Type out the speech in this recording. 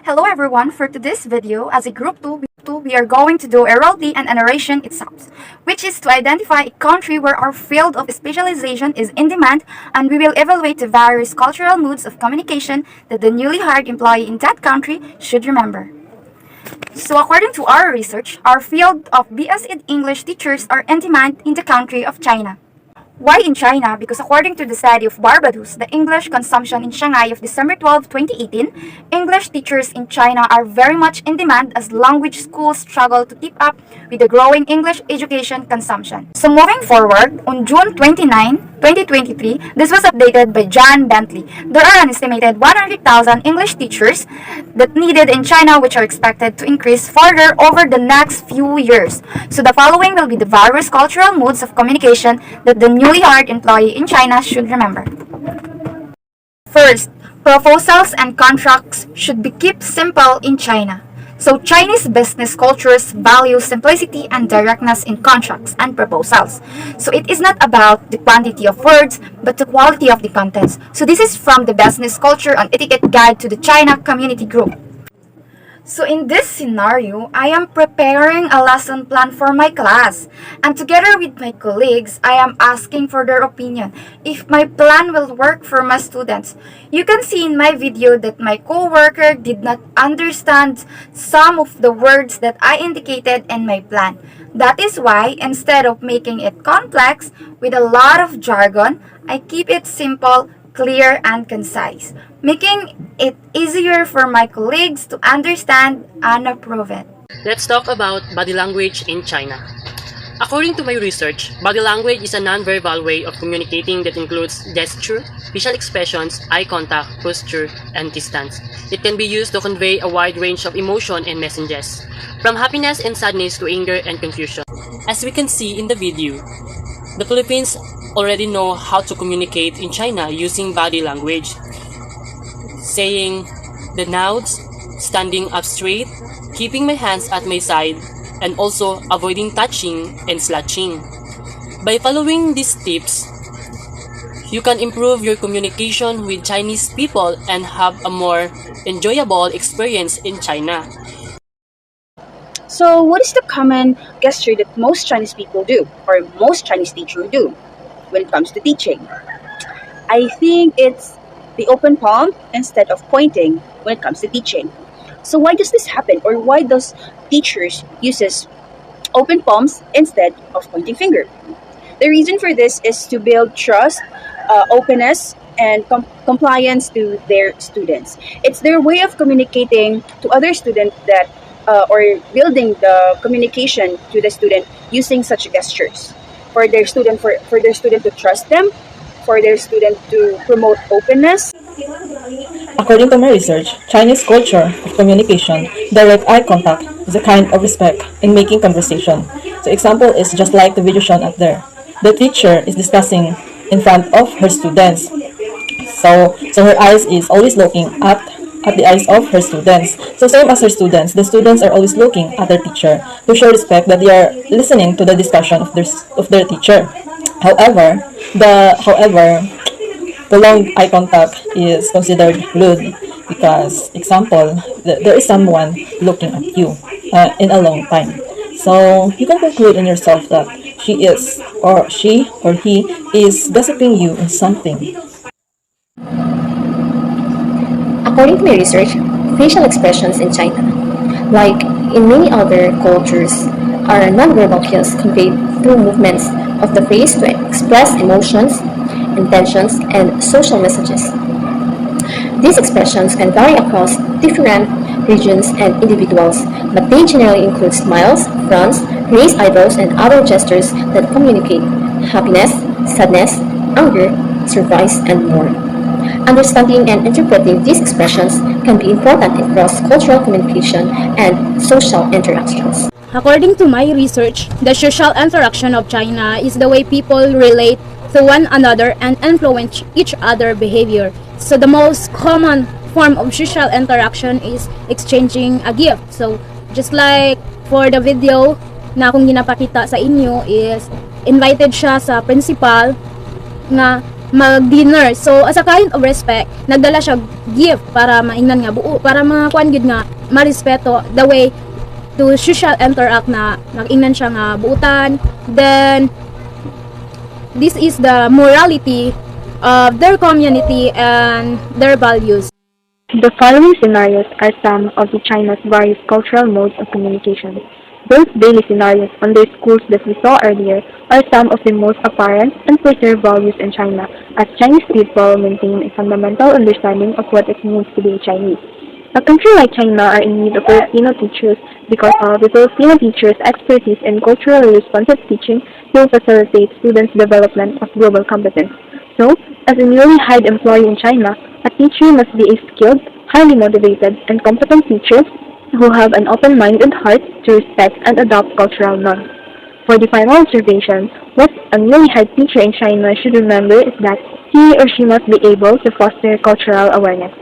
Hello everyone, for today's video, as a group 2, we are going to do a role play and a narration itself, which is to identify a country where our field of specialization is in demand, and we will evaluate the various cultural modes of communication that the newly hired employee in that country should remember. So according to our research, our field of BS in English teachers are in demand in the country of China. Why in China? Because according to the study of Barbados, the English consumption in Shanghai of December 12, 2018, English teachers in China are very much in demand as language schools struggle to keep up with the growing English education consumption. So moving forward, on June 29, 2023, this was updated by John Bentley. There are an estimated 100,000 English teachers that needed in China, which are expected to increase further over the next few years. So the following will be the various cultural modes of communication that the newly hired employee in China should remember. First, proposals and contracts should be kept simple in China. So Chinese business cultures value simplicity and directness in contracts and proposals. So it is not about the quantity of words, but the quality of the contents. So this is from the Business Culture and Etiquette Guide to the China Community Group. So in this scenario, I am preparing a lesson plan for my class, and together with my colleagues, I am asking for their opinion if my plan will work for my students. You can see in my video that my co-worker did not understand some of the words that I indicated in my plan. That is why, instead of making it complex with a lot of jargon, I keep it simple, clear, and concise, making it easier for my colleagues to understand and approve it. Let's talk about body language in China. According to my research, body language is a non-verbal way of communicating that includes gesture, facial expressions, eye contact, posture, and distance. It can be used to convey a wide range of emotion and messages, from happiness and sadness to anger and confusion. As we can see in the video, the Philippines already know how to communicate in China using body language, saying the nods, standing up straight, keeping my hands at my side, and also avoiding touching and slouching. By following these tips, you can improve your communication with Chinese people and have a more enjoyable experience in China. So, what is the common gesture that most Chinese people do, or most Chinese teachers do, when it comes to teaching? I think it's the open palm instead of pointing when it comes to teaching. So, why does this happen, or why does teachers uses open palms instead of pointing finger? The reason for this is to build trust, openness, and compliance to their students. It's their way of communicating to other students that or building the communication to the student using such gestures for their student to trust them, for their student to promote openness. According to my research, Chinese culture of communication, direct eye contact is a kind of respect in making conversation. So example is just like the video shown up there. The teacher is discussing in front of her students. So her eyes is always looking at the eyes of her students. So same as her students, the students are always looking at their teacher to show respect that they are listening to the discussion of their teacher. However, the long eye contact is considered rude because, example, there is someone looking at you in a long time. So you can conclude in yourself that she or he is gossiping you in something. According to my research, facial expressions in China, like in many other cultures, are nonverbal cues conveyed through movements of the face to express emotions, intentions, and social messages. These expressions can vary across different regions and individuals, but they generally include smiles, frowns, raised eyebrows, and other gestures that communicate happiness, sadness, anger, surprise, and more. Understanding and interpreting these expressions can be important in cross-cultural communication and social interactions. According to my research, the social interaction of China is the way people relate to one another and influence each other's behavior. So the most common form of social interaction is exchanging a gift. So just like for the video na kung ginapakita sa inyo is invited siya sa principal na mag-dinner. So as a kind of respect, nagdala siya gift para maingnan nga buo, para mga kwan gyud nga marespeto the way to social interact na mag-ingnan siya nga buutan. Then this is the morality of their community and their values. The following scenarios are some of the China's various cultural modes of communication. Those daily scenarios on their schools that we saw earlier are some of the most apparent and preserved values in China, as Chinese people maintain a fundamental understanding of what it means to be Chinese. A country like China are in need of Filipino teachers because the Filipino teachers' expertise in culturally responsive teaching will facilitate students' development of global competence. So, as a newly hired employee in China, a teacher must be a skilled, highly motivated, and competent teacher who have an open-minded heart to respect and adopt cultural norms. For the final observation, what a newly hired teacher in China should remember is that he or she must be able to foster cultural awareness.